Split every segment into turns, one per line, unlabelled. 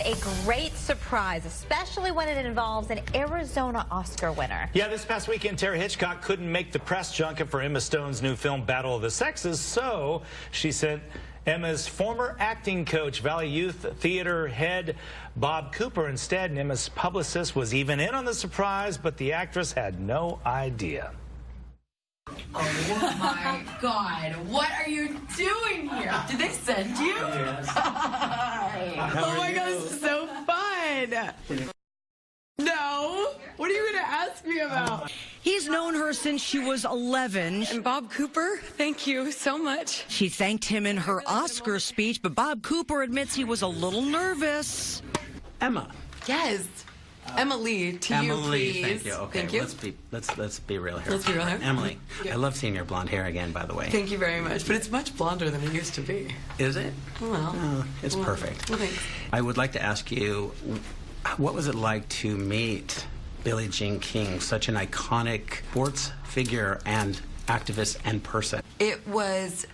a great surprise, especially when it involves an Arizona Oscar winner.
Yeah, this past weekend, Tara Hitchcock couldn't make the press junket for Emma Stone's new film, Battle of the Sexes, so she sent Emma's former acting coach, Valley Youth Theater head Bobb Cooper instead. And Emma's publicist was even in on the surprise, but the actress had no idea.
Oh my God, what are you doing here? Did they send you?
Yes.
Oh my God, this is so fun. No, what are you going to ask me about?
He's known her since she was 11.
And Bobb Cooper, thank you so much.
She thanked him in her Oscar speech, but Bobb Cooper admits he was a little nervous.
Emma.
Yes. Emily, to you,
Emily,
please.
thank you. Okay,
thank you.
Let's be real here.
Let's be real here.
Emily, I love seeing your blonde hair again, by the way.
Thank you very much, but it's much blonder than it used to be.
Is it?
Well,
Oh, it's perfect.
Well, thanks.
I would like to ask you, what was it like to meet Billie Jean King, such an iconic sports figure and activist and person?
It was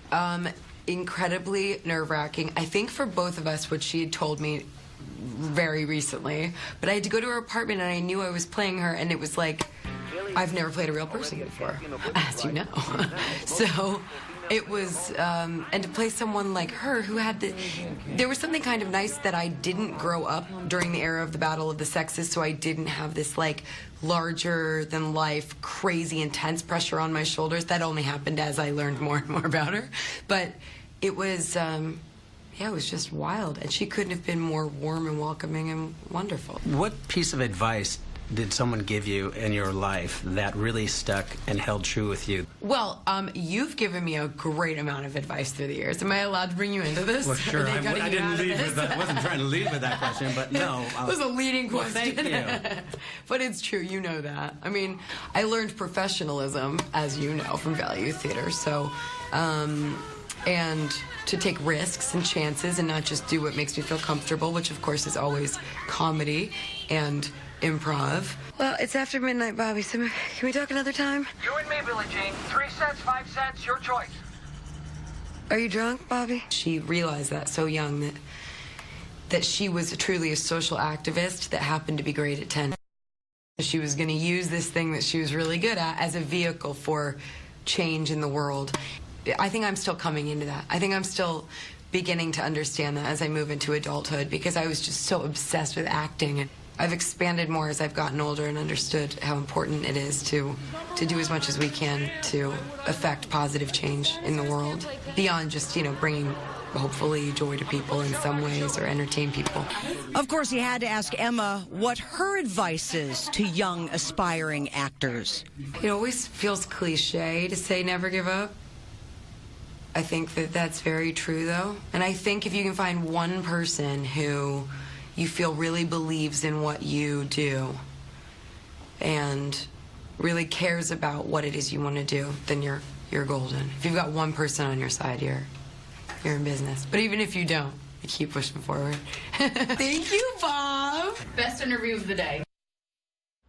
incredibly nerve-wracking. I think for both of us, what she had told me very recently, but I had to go to her apartment and I knew I was playing her, and it was like, I've never played a real person before, as you know. So it was, and to play someone like her who had there was something kind of nice that I didn't grow up during the era of the Battle of the Sexes, so I didn't have this like larger than life, crazy, intense pressure on my shoulders. That only happened as I learned more and more about her. But it was, yeah, it was just wild, and she couldn't have been more warm and welcoming and wonderful.
What piece of advice did someone give you in your life that really stuck and held true with you?
Well, you've given me a great amount of advice through the years. Am I allowed to bring you into this?
Well, sure. I wasn't trying to lead with that question, but no.
It was a leading question.
Well, thank you.
But it's true, you know that. I mean, I learned professionalism, as you know, from Valley Youth Theater, so, and to take risks and chances and not just do what makes me feel comfortable, which of course is always comedy and improv. Well, it's after midnight, Bobby, so can we talk another time?
You and me, Billie Jean. 3 sets, 5 sets, your choice.
Are you drunk, Bobby? She realized that so young that she was truly a social activist that happened to be great at 10. She was going to use this thing that she was really good at as a vehicle for change in the world. I think I'm still coming into that. I think I'm still beginning to understand that as I move into adulthood, because I was just so obsessed with acting. I've expanded more as I've gotten older and understood how important it is to do as much as we can to affect positive change in the world, beyond just, you know, bringing hopefully joy to people in some ways or entertain people.
Of course, he had to ask Emma what her advice is to young, aspiring actors.
It always feels cliche to say never give up. I think that that's very true, though. And I think if you can find one person who you feel really believes in what you do and really cares about what it is you want to do, then you're golden. If you've got one person on your side, you're in business. But even if you don't, you keep pushing forward. Thank you, Bob.
Best interview of the day.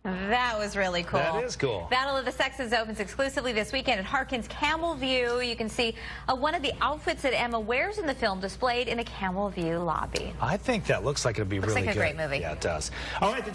That was really cool.
That is cool.
Battle of the Sexes opens exclusively this weekend at Harkins Camel View. You can see one of the outfits that Emma wears in the film displayed in a Camel View lobby.
I think that looks like it'll be really
like
good.
a great movie.
Yeah, it does. All right.